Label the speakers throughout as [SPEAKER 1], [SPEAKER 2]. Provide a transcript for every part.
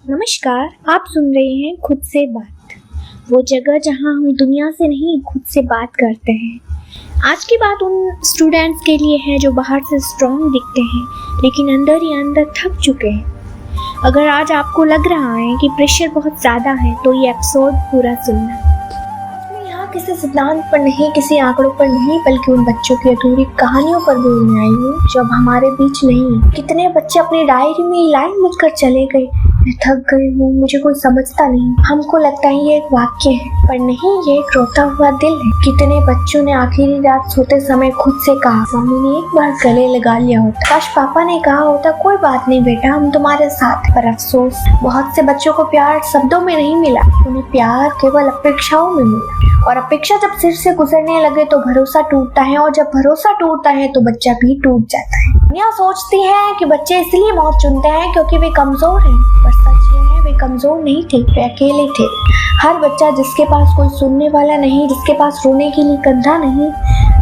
[SPEAKER 1] नमस्कार, आप सुन रहे हैं खुद से बात, वो जगह जहां हम दुनिया से नहीं खुद से बात करते हैं। आज की बात उन स्टूडेंट्स के लिए है जो बाहर से स्ट्रॉन्ग दिखते हैं लेकिन अंदर ही अंदर थक चुके हैं। अगर आज आपको लग रहा है कि प्रेशर बहुत ज़्यादा है तो ये एपिसोड पूरा सुनना। मैं यहाँ किसी सिद्धांत पर नहीं, किसी आंकड़ों पर नहीं, बल्कि उन बच्चों की अधूरी कहानियों पर बोलने आई हूँ जो अब हमारे बीच नहीं। कितने बच्चे अपनी डायरी में लाइन लिखकर चले गए, मैं थक गई हूँ, मुझे कोई समझता नहीं। हमको लगता है ये एक वाक्य है, पर नहीं, ये एक रोता हुआ दिल है। कितने बच्चों ने आखिरी रात सोते समय खुद से कहा, मम्मी ने एक बार गले लगा लिया होता, काश पापा ने कहा होता, कोई बात नहीं बेटा, हम तुम्हारे साथ। पर अफसोस, बहुत से बच्चों को प्यार शब्दों में नहीं मिला, उन्हें प्यार केवल अपेक्षाओं में मिला। और अपेक्षा जब सिर से गुजरने लगे तो भरोसा टूटता है, और जब भरोसा टूटता है तो बच्चा भी टूट जाता है। दुनिया सोचती है कि बच्चे इसलिए मौत चुनते हैं क्योंकि वे कमजोर हैं, पर सच ये है, वे कमजोर नहीं थे, वे अकेले थे। हर बच्चा जिसके पास कोई सुनने वाला नहीं, जिसके पास रोने के लिए कंधा नहीं,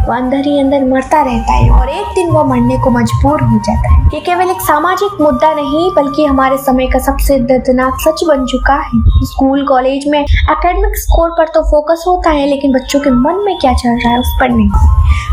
[SPEAKER 1] वो अंदर ही अंदर मरता रहता है और एक दिन वो मरने को मजबूर हो जाता है। ये केवल एक सामाजिक मुद्दा नहीं बल्कि हमारे समय का सबसे दर्दनाक सच बन चुका है। स्कूल कॉलेज में एकेडमिक स्कोर पर तो फोकस होता है, लेकिन बच्चों के मन में क्या चल रहा है उस पर नहीं।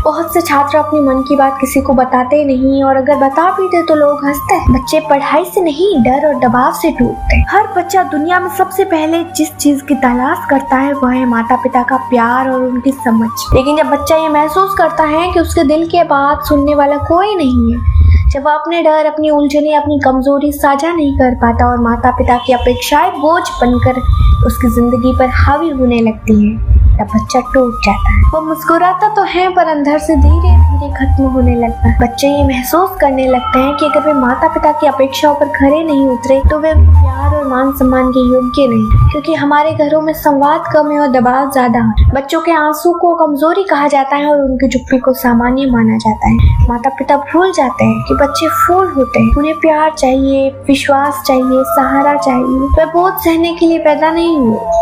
[SPEAKER 1] बहुत से छात्र अपने मन की बात किसी को बताते नहीं, और अगर बता भी दे तो लोग हंसते हैं। बच्चे पढ़ाई से नहीं, डर और दबाव से टूटते हैं। हर बच्चा दुनिया में सबसे पहले जिस चीज की तलाश करता है वह है माता पिता का प्यार और उनकी समझ। लेकिन जब बच्चा ये महसूस करता है कि उसके दिल की बात सुनने वाला कोई नहीं है, जब वह अपने डर, अपनी उलझने, अपनी कमजोरी साझा नहीं कर पाता और माता पिता की अपेक्षाएं बोझ बनकर उसकी जिंदगी पर हावी होने लगती है, तब बच्चा टूट जाता है। वो मुस्कुराता तो है पर अंदर से धीरे धीरे खत्म होने लगता है। बच्चे ये महसूस करने लगते हैं कि अगर वे माता पिता की अपेक्षाओं पर खरे नहीं उतरे तो वे प्यार और मान सम्मान के योग्य नहीं, क्योंकि हमारे घरों में संवाद कम है और दबाव ज्यादा है। बच्चों के आंसू को कमजोरी कहा जाता है और उनकी चुप्पी को सामान्य माना जाता है। माता पिता भूल जाते हैं कि बच्चे फूल होते हैं, उन्हें प्यार चाहिए, विश्वास चाहिए, सहारा चाहिए। वे बोझ सहने के लिए पैदा नहीं हुए।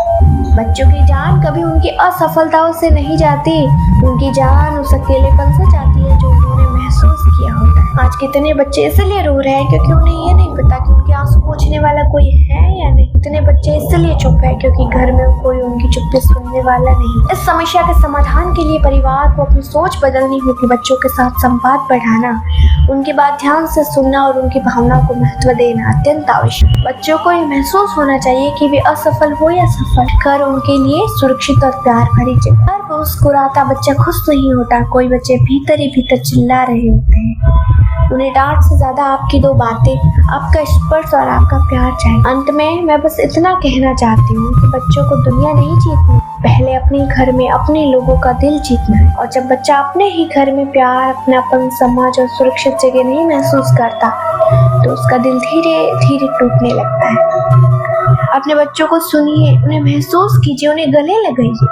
[SPEAKER 1] बच्चों की जान कभी उनकी असफलताओं से नहीं जाती, उनकी जान उस अकेलेपन से जाती है जो उन्होंने महसूस किया होता है। आज कितने बच्चे इसलिए रो रहे हैं क्योंकि उन्हें ये नहीं पता कि उनके आंसू पोंछने वाला कोई है या नहीं। कितने बच्चे इसलिए चुप है क्योंकि घर में कोई उनकी चुप्पी सुनने वाला नहीं। इस समस्या के समाधान के लिए परिवार को अपनी सोच बदलनी होगी। बच्चों के साथ संवाद बढ़ाना, उनकी बात ध्यान से सुनना और उनकी भावनाओं को महत्व देना अत्यंत आवश्यक। बच्चों को ये महसूस होना चाहिए कि वे असफल हो या सफल, घर उनके लिए सुरक्षित और प्यार भरी जगह। हर मुस्कुराता बच्चा खुश नहीं होता, कोई बच्चे भीतर ही भीतर चिल्ला रहे होते हैं। उन्हें डांट से ज्यादा आपकी दो बातें, आपका स्पर्श और आपका प्यार चाहिए। अंत में मैं बस इतना कहना चाहती हूँ कि बच्चों को दुनिया नहीं जीतनी, पहले अपने घर में अपने लोगों का दिल जीतना है। और जब बच्चा अपने ही घर में प्यार, अपनापन, समाज और सुरक्षित जगह नहीं महसूस करता तो उसका दिल धीरे धीरे टूटने लगता है। अपने बच्चों को सुनिए, उन्हें महसूस कीजिए, उन्हें गले लगाइए,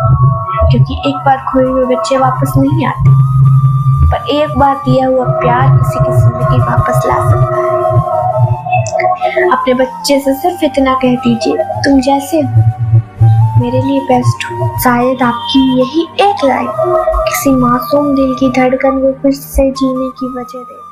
[SPEAKER 1] क्योंकि एक बार खोए हुए बच्चे वापस नहीं आते, पर एक बार दिया हुआ प्यार किसी की जिंदगी वापस ला सकता है। अपने बच्चे से सिर्फ इतना कह दीजिए, तुम जैसे हो मेरे लिए बेस्ट हो। शायद आपकी यही एक लाइन किसी मासूम दिल की धड़कन को फिर से जीने की वजह दे।